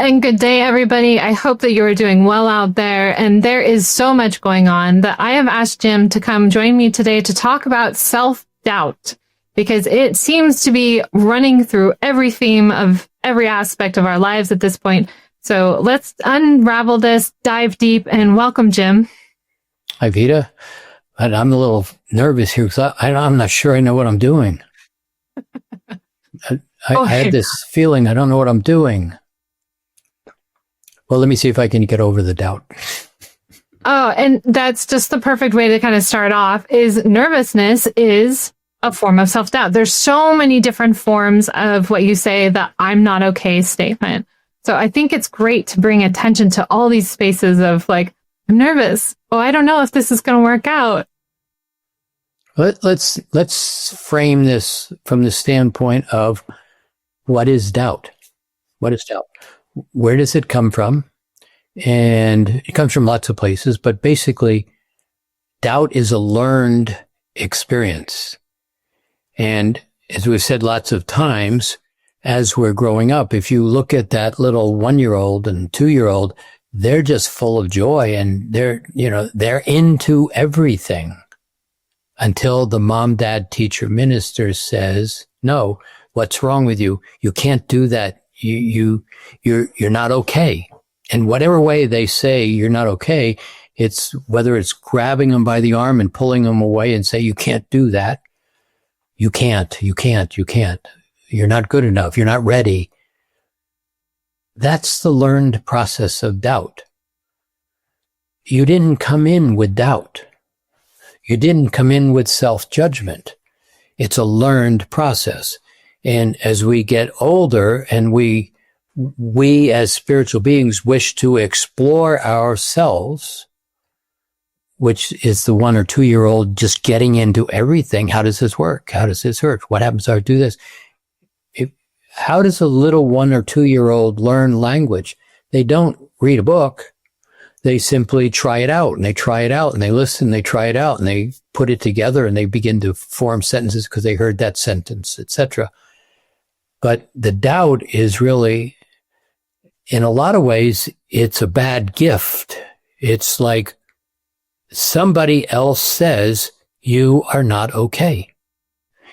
and good day, everybody. I hope that you are doing well out there. And there is so much going on that I have asked Jim to come join me today to talk about self-doubt, because it seems to be running through every theme of every aspect of our lives at this point. So let's unravel this, dive deep, and welcome, Jim. Hi, Vida. I'm a little nervous here because I'm not sure I know what I'm doing. I had this feeling I don't know what I'm doing. Well, let me see if I can get over the doubt. Oh, and that's just the perfect way to kind of start off, is nervousness is a form of self-doubt. There's so many different forms of what you say, the I'm not okay statement. So I think it's great to bring attention to all these spaces of like, I'm nervous. Oh, I don't know if this is going to work out. Let's frame this from the standpoint of what is doubt? What is doubt? Where does it come from? And it comes from lots of places, but basically doubt is a learned experience. And as we've said lots of times, as we're growing up, if you look at that little 1-year-old and 2-year-old, they're just full of joy and they're into everything until the mom, dad, teacher, minister says, no, what's wrong with you? You can't do that. You're not okay. And whatever way they say you're not okay, it's whether it's grabbing them by the arm and pulling them away and say, you can't do that. You can't. You're not good enough. You're not ready. That's the learned process of doubt. You didn't come in with doubt. You didn't come in with self-judgment. It's a learned process. And as we get older and we as spiritual beings wish to explore ourselves, which is the 1 or 2-year-old just getting into everything. How does this work? How does this hurt? What happens if I do this? How does a little 1 or 2-year-old learn language? They don't read a book. They simply try it out, and they try it out, and they listen, they try it out, and they put it together, and they begin to form sentences because they heard that sentence, etc. But the doubt is really, in a lot of ways, it's a bad gift. It's like somebody else says, you are not okay.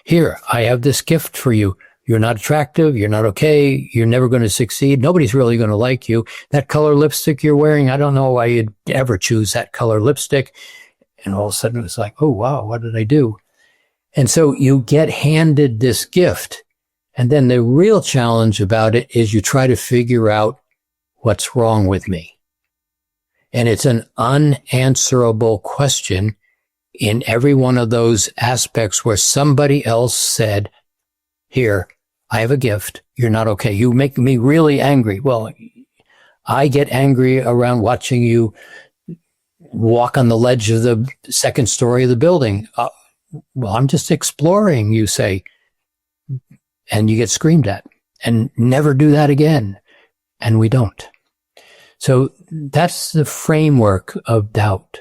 Here, I have this gift for you. You're not attractive. You're not okay. You're never going to succeed. Nobody's really going to like you. That color lipstick you're wearing, I don't know why you'd ever choose that color lipstick. And all of a sudden it's like, oh, wow, what did I do? And so you get handed this gift. And then the real challenge about it is you try to figure out what's wrong with me. And it's an unanswerable question in every one of those aspects where somebody else said, here, I have a gift. You're not okay. You make me really angry. Well, I get angry around watching you walk on the ledge of the second story of the building. Well, I'm just exploring, you say, and you get screamed at, and never do that again. And we don't. So that's the framework of doubt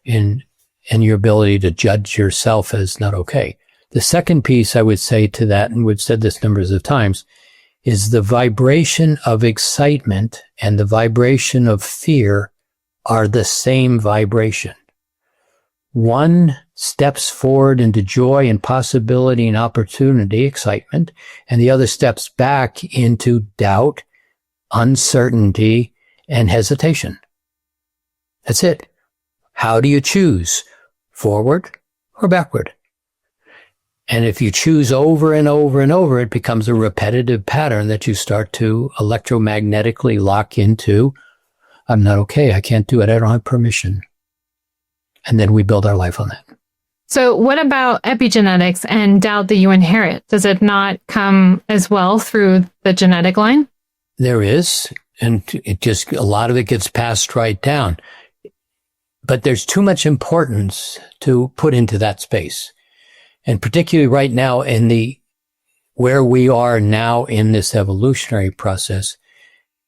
in your ability to judge yourself as not okay. The second piece I would say to that, and we've said this numbers of times, is the vibration of excitement and the vibration of fear are the same vibration. One steps forward into joy and possibility and opportunity, excitement, and the other steps back into doubt, uncertainty, and hesitation. That's it. How do you choose? Forward or backward? And if you choose over and over and over, it becomes a repetitive pattern that you start to electromagnetically lock into. I'm not okay. I can't do it. I don't have permission. And then we build our life on that. So what about epigenetics and doubt that you inherit? Does it not come as well through the genetic line? There is. And it just, a lot of it gets passed right down. But there's too much importance to put into that space. And particularly right now where we are now in this evolutionary process,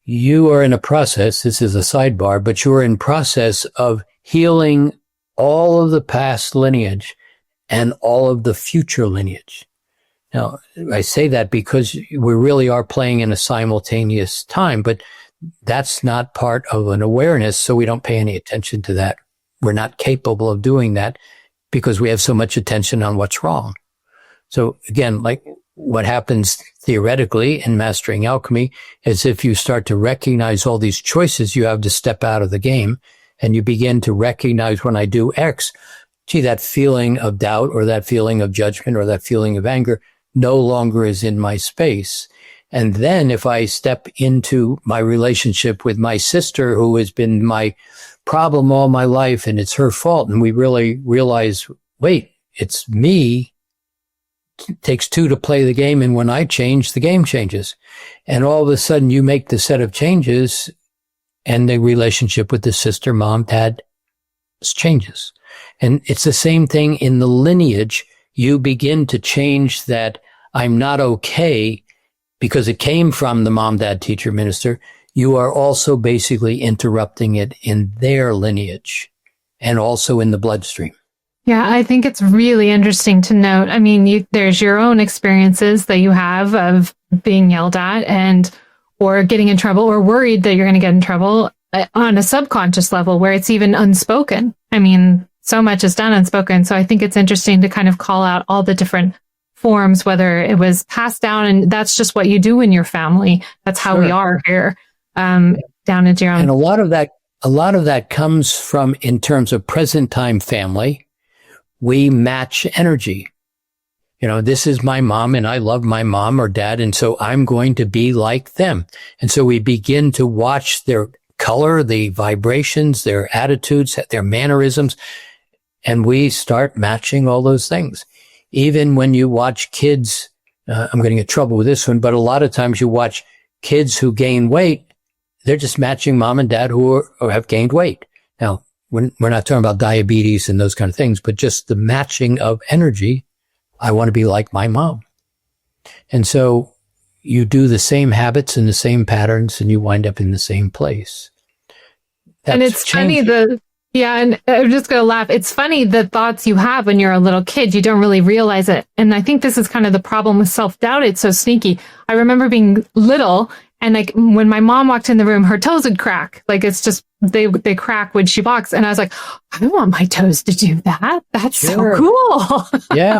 you are in a process, this is a sidebar, but you are in process of healing all of the past lineage and all of the future lineage. Now, I say that because we really are playing in a simultaneous time, but that's not part of an awareness, so we don't pay any attention to that. We're not capable of doing that because we have so much attention on what's wrong. So again, like what happens theoretically in mastering alchemy is if you start to recognize all these choices you have to step out of the game, and you begin to recognize, when I do X, gee, that feeling of doubt or that feeling of judgment or that feeling of anger no longer is in my space. And then if I step into my relationship with my sister, who has been my problem all my life and it's her fault, and we really realize, wait, it's me. It takes two to play the game, and when I change, the game changes. And all of a sudden you make the set of changes and the relationship with the sister, mom, dad changes. And it's the same thing in the lineage. You begin to change that I'm not okay because it came from the mom, dad, teacher, minister. You are also basically interrupting it in their lineage and also in the bloodstream. Yeah, I think it's really interesting to note. I mean, there's your own experiences that you have of being yelled at or getting in trouble or worried that you're going to get in trouble on a subconscious level where it's even unspoken. I mean, so much is done unspoken. So I think it's interesting to kind of call out all the different forms, whether it was passed down, and that's just what you do in your family. That's how we are here, down into your own. And a lot of that comes from, in terms of present time family, we match energy. You know, this is my mom and I love my mom or dad, and so I'm going to be like them. And so we begin to watch their color, the vibrations, their attitudes, their mannerisms, and we start matching all those things. Even when you watch kids, I'm going to get trouble with this one, but a lot of times you watch kids who gain weight, they're just matching mom and dad who have gained weight. Now, we're not talking about diabetes and those kind of things, but just the matching of energy. I want to be like my mom. And so you do the same habits and the same patterns and you wind up in the same place. And it's funny, and I'm just going to laugh. It's funny the thoughts you have when you're a little kid, you don't really realize it. And I think this is kind of the problem with self-doubt. It's so sneaky. I remember being little, and like when my mom walked in the room, her toes would crack. Like it's just, they crack when she walks. And I was like, I want my toes to do that. That's so cool. Yeah.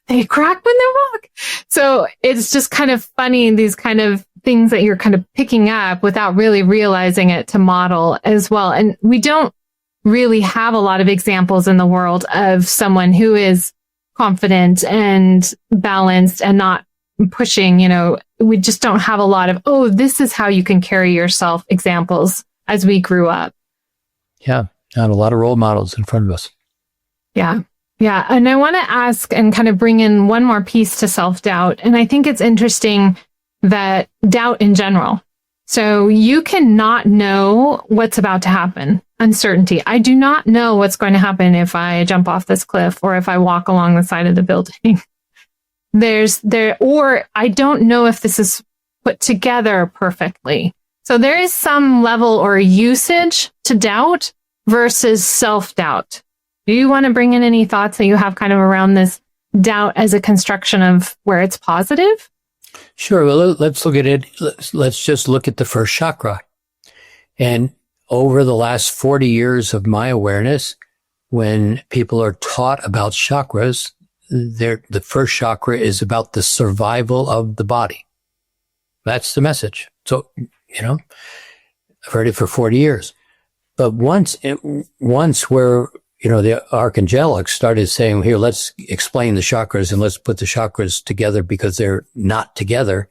They crack when they walk. So it's just kind of funny, these kind of things that you're kind of picking up without really realizing it to model as well. And we don't really have a lot of examples in the world of someone who is confident and balanced and not pushing, we just don't have a lot of, this is how you can carry yourself examples as we grew up. Yeah. Not a lot of role models in front of us. Yeah. Yeah. And I want to ask and kind of bring in one more piece to self-doubt. And I think it's interesting that doubt in general. So you cannot know what's about to happen. Uncertainty. I do not know what's going to happen if I jump off this cliff or if I walk along the side of the building. Or I don't know if this is put together perfectly. So there is some level or usage to doubt versus self-doubt. Do you want to bring in any thoughts that you have kind of around this doubt as a construction of where it's positive? Sure. Well, let's look at it. Let's just look at the first chakra. And over the last 40 years of my awareness, when people are taught about chakras, the first chakra is about the survival of the body. That's the message. So, I've heard it for 40 years. But once where, the archangelics started saying, here, let's explain the chakras and let's put the chakras together because they're not together.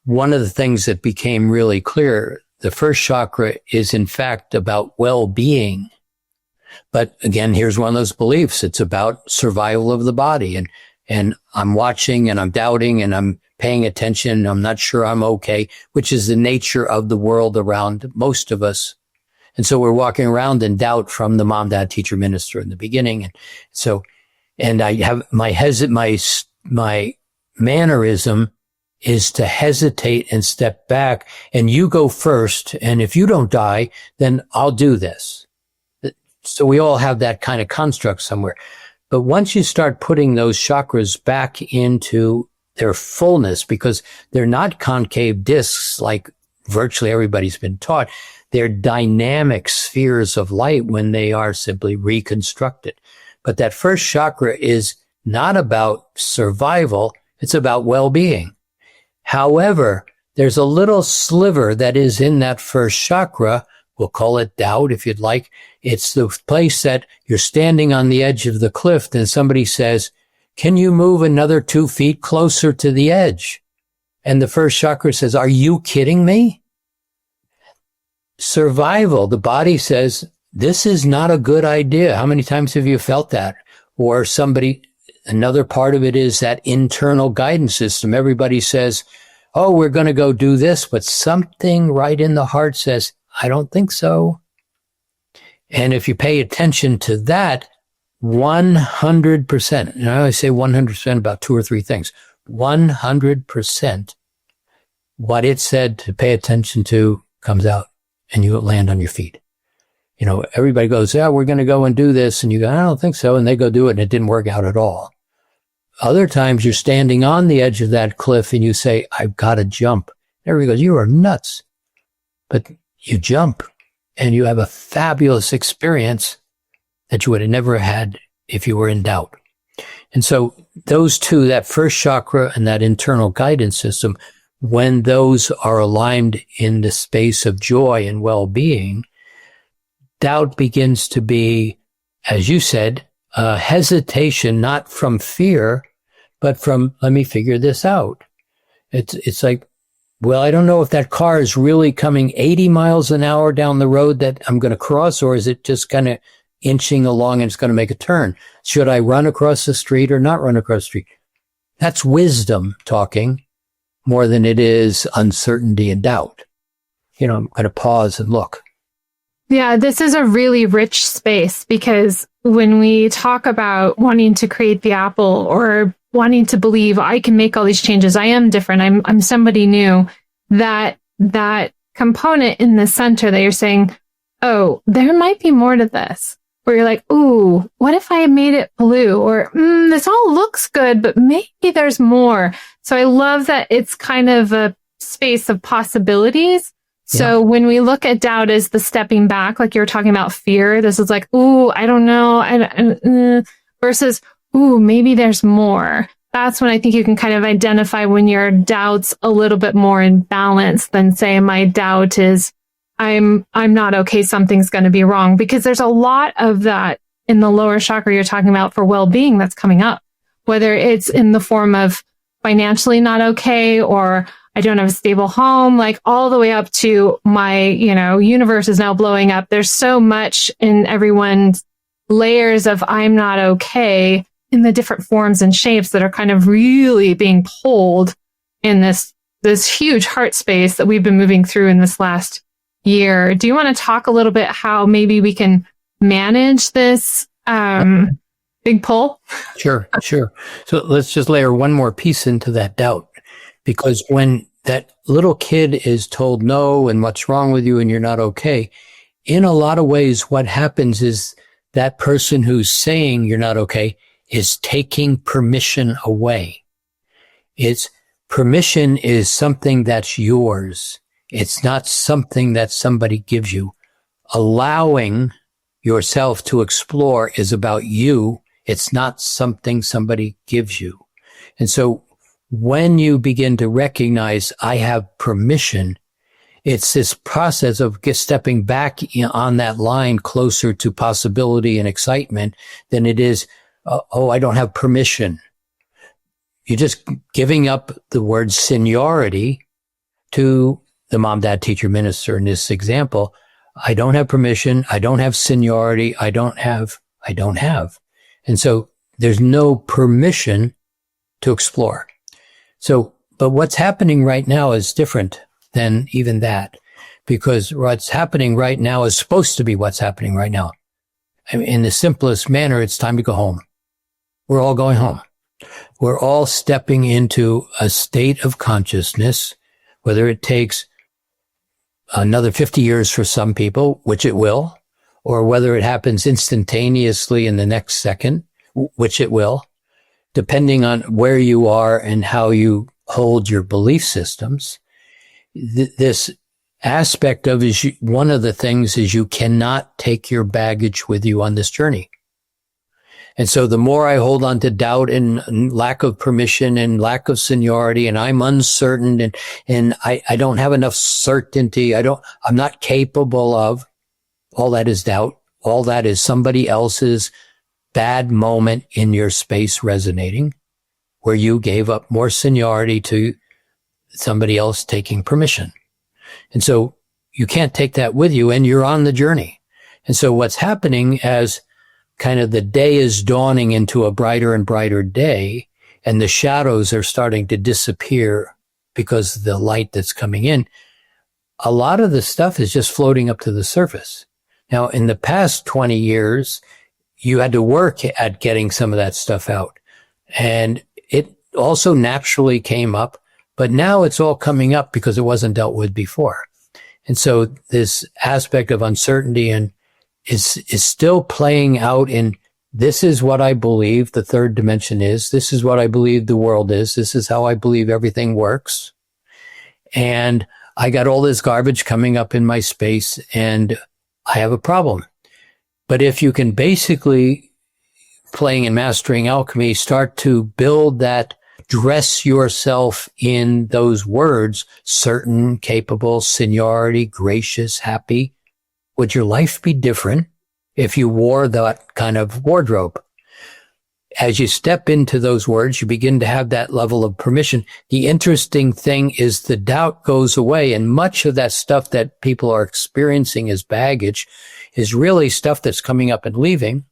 One of the things that became really clear, the first chakra is in fact about well-being. But again, here's one of those beliefs. It's about survival of the body. And I'm watching and I'm doubting and I'm paying attention. And I'm not sure I'm okay, which is the nature of the world around most of us. And so we're walking around in doubt from the mom, dad, teacher, minister in the beginning. And I have my mannerism is to hesitate and step back, and you go first. And if you don't die, then I'll do this. So we all have that kind of construct somewhere. But once you start putting those chakras back into their fullness, because they're not concave discs like virtually everybody's been taught, they're dynamic spheres of light when they are simply reconstructed. But that first chakra is not about survival. It's about well-being. However, there's a little sliver that is in that first chakra. We'll call it doubt if you'd like. It's the place that you're standing on the edge of the cliff and somebody says, can you move another 2 feet closer to the edge? And the first chakra says, are you kidding me? Survival, the body says, this is not a good idea. How many times have you felt that? Or another part of it is that internal guidance system. Everybody says, oh, we're going to go do this, but something right in the heart says, I don't think so. And if you pay attention to that, 100%, and I always say 100% about 2 or 3 things, 100% what it said to pay attention to comes out and you land on your feet. You know, everybody goes, yeah, we're going to go and do this. And you go, I don't think so. And they go do it and it didn't work out at all. Other times you're standing on the edge of that cliff and you say, I've got to jump. Everybody goes, you are nuts. But you jump and you have a fabulous experience that you would have never had if you were in doubt. And so those two, that first chakra and that internal guidance system, when those are aligned in the space of joy and well-being, doubt begins to be, as you said, a hesitation, not from fear, but from, let me figure this out. It's like, well, I don't know if that car is really coming 80 miles an hour down the road that I'm going to cross, or is it just kind of inching along and it's going to make a turn? Should I run across the street or not run across the street? That's wisdom talking more than it is uncertainty and doubt. You know, I'm going to pause and look. Yeah, this is a really rich space because when we talk about wanting to create the apple or wanting to believe I can make all these changes, I am different, I'm somebody new, that component in the center that you're saying, oh, there might be more to this. Where you're like, ooh, what if I made it blue? Or, this all looks good, but maybe there's more. So I love that it's kind of a space of possibilities. So when we look at doubt as the stepping back, like you were talking about fear, this is like, ooh, I don't know, versus, ooh, maybe there's more. That's when I think you can kind of identify when your doubt's a little bit more in balance than say my doubt is, I'm not okay, something's going to be wrong, because there's a lot of that in the lower chakra you're talking about for well-being that's coming up, whether it's in the form of financially not okay, or I don't have a stable home, like all the way up to my, universe is now blowing up. There's so much in everyone's layers of I'm not okay in the different forms and shapes that are kind of really being pulled in this huge heart space that we've been moving through in this last year. Do you want to talk a little bit how maybe we can manage this big pull? Sure. So let's just layer one more piece into that doubt, because when that little kid is told no and what's wrong with you and you're not okay, in a lot of ways what happens is that person who's saying you're not okay is taking permission away. Permission is something that's yours. It's not something that somebody gives you. Allowing yourself to explore is about you. It's not something somebody gives you. And so when you begin to recognize I have permission, it's this process of stepping back on that line closer to possibility and excitement than it is, I don't have permission. You're just giving up the word seniority to the mom, dad, teacher, minister in this example. I don't have permission. I don't have seniority. I don't have. And so there's no permission to explore. So, but what's happening right now is different than even that, because what's happening right now is supposed to be what's happening right now. I mean, in the simplest manner, it's time to go home. We're all going home. We're all stepping into a state of consciousness, whether it takes another 50 years for some people, which it will, or whether it happens instantaneously in the next second, which it will, depending on where you are and how you hold your belief systems. This aspect of is one of the things is you cannot take your baggage with you on this journey. And so the more I hold on to doubt and lack of permission and lack of seniority, and I'm uncertain and I don't have enough certainty. I'm not capable of, all that is doubt. All that is somebody else's bad moment in your space resonating, where you gave up more seniority to somebody else taking permission. And so you can't take that with you, and you're on the journey. And so what's happening as kind of the day is dawning into a brighter and brighter day, and the shadows are starting to disappear because of the light that's coming in, a lot of the stuff is just floating up to the surface. Now, in the past 20 years, you had to work at getting some of that stuff out. And it also naturally came up, but now it's all coming up because it wasn't dealt with before. And so this aspect of uncertainty and is still playing out in, this is what I believe the third dimension is. This is what I believe the world is. This is how I believe everything works. And I got all this garbage coming up in my space, and I have a problem. But if you can basically, playing and mastering alchemy, start to build that, dress yourself in those words, certain, capable, seniority, gracious, happy, would your life be different if you wore that kind of wardrobe? As you step into those words, you begin to have that level of permission. The interesting thing is the doubt goes away, and much of that stuff that people are experiencing as baggage is really stuff that's coming up and leaving.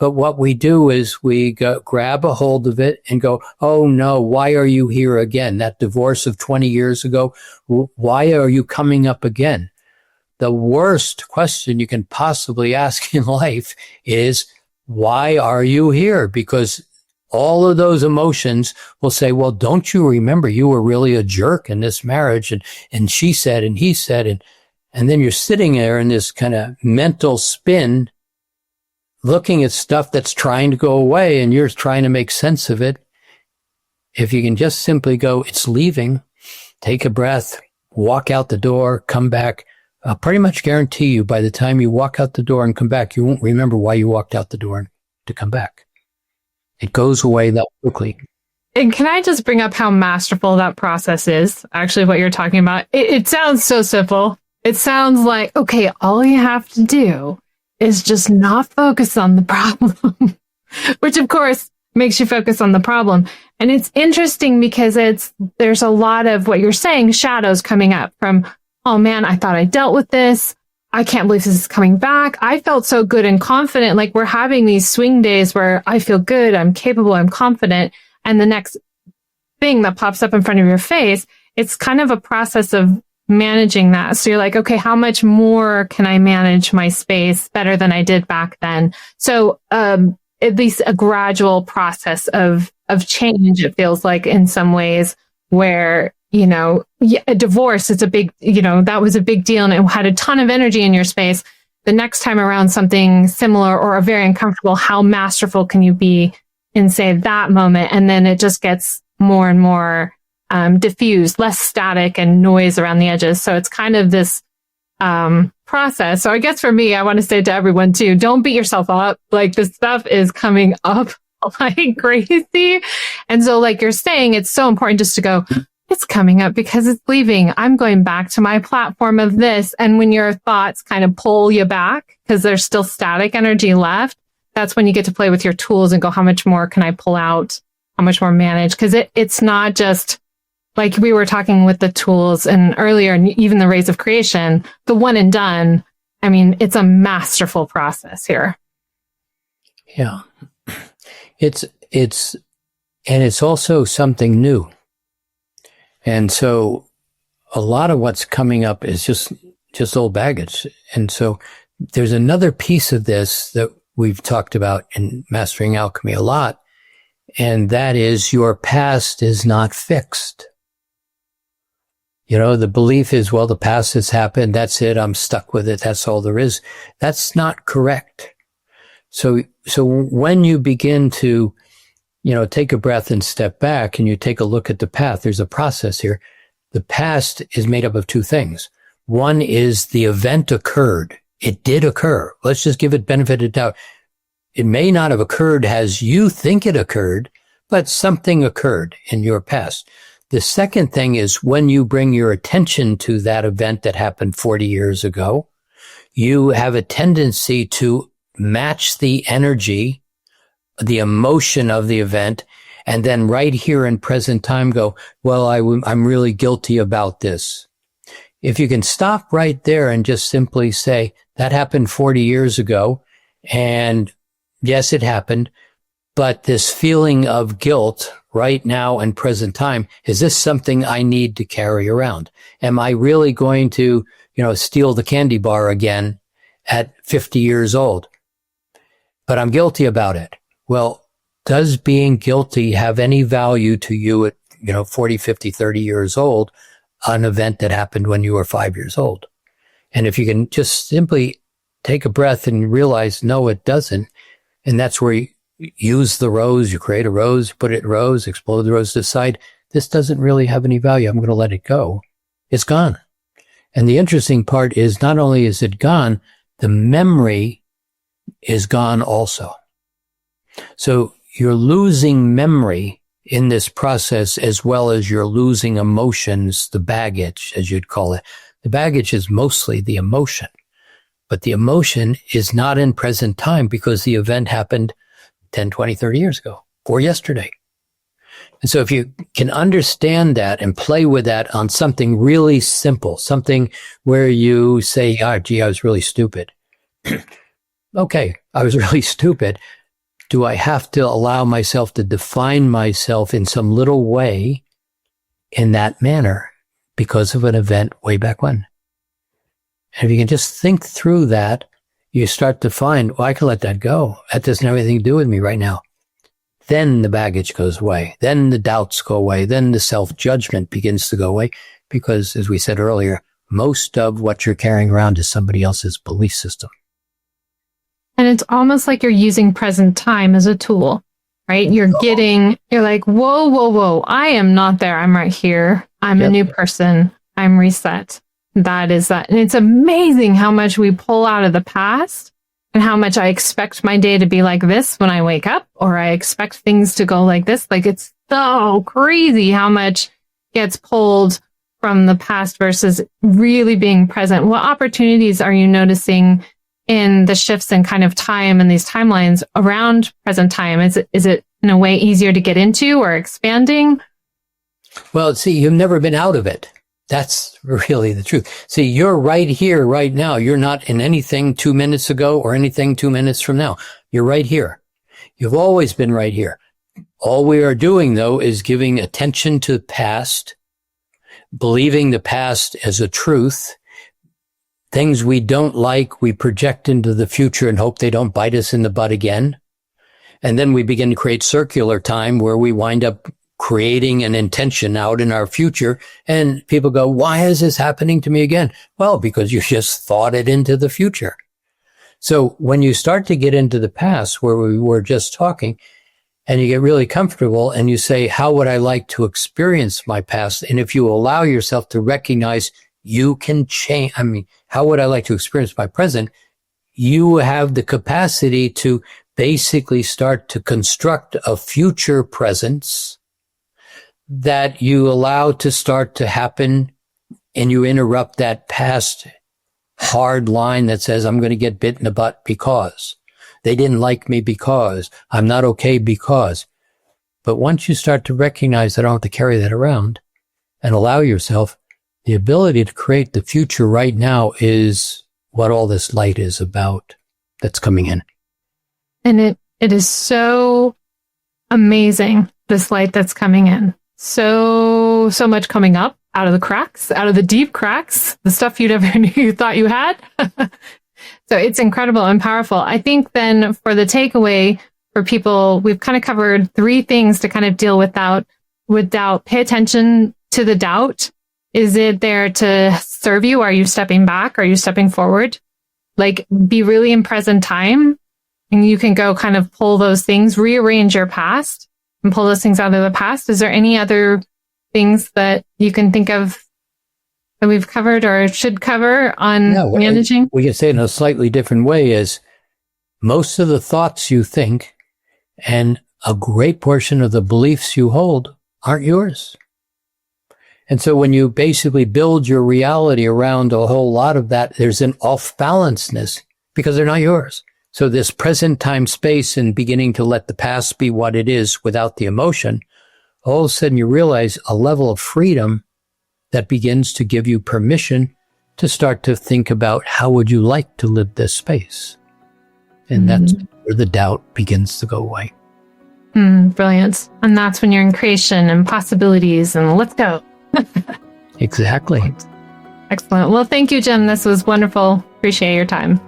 But what we do is we grab a hold of it and go, oh no, why are you here again? That divorce of 20 years ago, why are you coming up again? The worst question you can possibly ask in life is, why are you here? Because all of those emotions will say, well, don't you remember you were really a jerk in this marriage? And she said, and he said, and then you're sitting there in this kind of mental spin, looking at stuff that's trying to go away, and you're trying to make sense of it. If you can just simply go, it's leaving, take a breath, walk out the door, come back, I'll pretty much guarantee you by the time you walk out the door and come back, you won't remember why you walked out the door to come back. It goes away that quickly. And can I just bring up how masterful that process is? Actually, what you're talking about. It sounds so simple. It sounds like, okay, all you have to do is just not focus on the problem, which of course makes you focus on the problem. And it's interesting because there's a lot of what you're saying, shadows coming up from, oh man, I thought I dealt with this. I can't believe this is coming back. I felt so good and confident. Like we're having these swing days where I feel good, I'm capable, I'm confident. And the next thing that pops up in front of your face, it's kind of a process of managing that. So you're like, okay, how much more can I manage my space better than I did back then? So at least a gradual process of change, it feels like in some ways, where a divorce is a big, that was a big deal and it had a ton of energy in your space. The next time around, something similar or a very uncomfortable, how masterful can you be in, say, that moment? And then it just gets more and more diffused, less static and noise around the edges. So it's kind of this process. So I guess for me, I want to say to everyone too, don't beat yourself up. Like this stuff is coming up like crazy. And so like you're saying, it's so important just to go, it's coming up because it's leaving. I'm going back to my platform of this. And when your thoughts kind of pull you back because there's still static energy left, that's when you get to play with your tools and go, how much more can I pull out? How much more manage? Because it's not just like we were talking with the tools and earlier, and even the rays of creation, the one and done. I mean, it's a masterful process here. Yeah. It's also something new. And so a lot of what's coming up is just old baggage. And so there's another piece of this that we've talked about in Mastering Alchemy a lot, and that is your past is not fixed. The belief is, well, the past has happened. That's it. I'm stuck with it. That's all there is. That's not correct. So when you begin to take a breath and step back and you take a look at the path, there's a process here. The past is made up of two things. One is the event occurred. It did occur. Let's just give it benefit of doubt. It may not have occurred as you think it occurred, but something occurred in your past. The second thing is when you bring your attention to that event that happened 40 years ago, you have a tendency to match the energy, the emotion of the event, and then right here in present time go, well, I'm really guilty about this. If you can stop right there and just simply say, that happened 40 years ago, and yes, it happened, but this feeling of guilt right now and present time, is this something I need to carry around? Am I really going to, steal the candy bar again at 50 years old? But I'm guilty about it. Well, does being guilty have any value to you at, 40, 50, 30 years old, an event that happened when you were 5 years old? And if you can just simply take a breath and realize, no, it doesn't. And that's where you use the rose, you create a rose, put it in a rose, explode the rose to the side. This doesn't really have any value. I'm going to let it go. It's gone. And the interesting part is not only is it gone, the memory is gone also. So you're losing memory in this process as well as you're losing emotions, the baggage, as you'd call it. The baggage is mostly the emotion, but the emotion is not in present time because the event happened 10, 20, 30 years ago or yesterday. And so if you can understand that and play with that on something really simple, something where you say, gee, I was really stupid. Okay, I was really stupid. Do I have to allow myself to define myself in some little way in that manner because of an event way back when? And if you can just think through that, you start to find, well, I can let that go. That doesn't have anything to do with me right now. Then the baggage goes away. Then the doubts go away. Then the self-judgment begins to go away because, as we said earlier, most of what you're carrying around is somebody else's belief system. And it's almost like you're using present time as a tool, right? You're like, whoa. I am not there. I'm right here. I'm a new person. I'm reset. That is that. And it's amazing how much we pull out of the past and how much I expect my day to be like this when I wake up, or I expect things to go like this. Like, it's so crazy how much gets pulled from the past versus really being present. What opportunities are you noticing in the shifts in kind of time and these timelines around present time? Is it in a way easier to get into or expanding? Well, see, you've never been out of it. That's really the truth. See, you're right here, right now. You're not in anything 2 minutes ago or anything 2 minutes from now. You're right here. You've always been right here. All we are doing, though, is giving attention to the past, believing the past as a truth. Things we don't like, we project into the future and hope they don't bite us in the butt again. And then we begin to create circular time where we wind up creating an intention out in our future. And people go, why is this happening to me again? Well, because you just thought it into the future. So when you start to get into the past where we were just talking and you get really comfortable and you say, how would I like to experience my past? And if you allow yourself to recognize you can change, how would I like to experience my present? You have the capacity to basically start to construct a future presence that you allow to start to happen, and you interrupt that past hard line that says, I'm going to get bit in the butt because they didn't like me, because I'm not okay, because. But once you start to recognize that I don't have to carry that around and allow yourself, the ability to create the future right now is what all this light is about that's coming in. And it is so amazing, this light that's coming in. So much coming up out of the cracks, out of the deep cracks, the stuff you never knew you thought you had. So it's incredible and powerful. I think then for the takeaway for people, we've kind of covered 3 things to kind of deal with doubt. Pay attention to the doubt. Is it there to serve you? Are you stepping back? Are you stepping forward? Like, be really in present time, and you can go kind of pull those things, rearrange your past and pull those things out of the past. Is there any other things that you can think of that we've covered or should cover on managing? We can say it in a slightly different way is most of the thoughts you think and a great portion of the beliefs you hold aren't yours. And so when you basically build your reality around a whole lot of that, there's an off-balancedness because they're not yours. So this present time space and beginning to let the past be what it is without the emotion, all of a sudden you realize a level of freedom that begins to give you permission to start to think about how would you like to live this space. And that's where the doubt begins to go away. Brilliant. And that's when you're in creation and possibilities and let's go. Exactly. Excellent. Well, thank you, Jim. This was wonderful. Appreciate your time.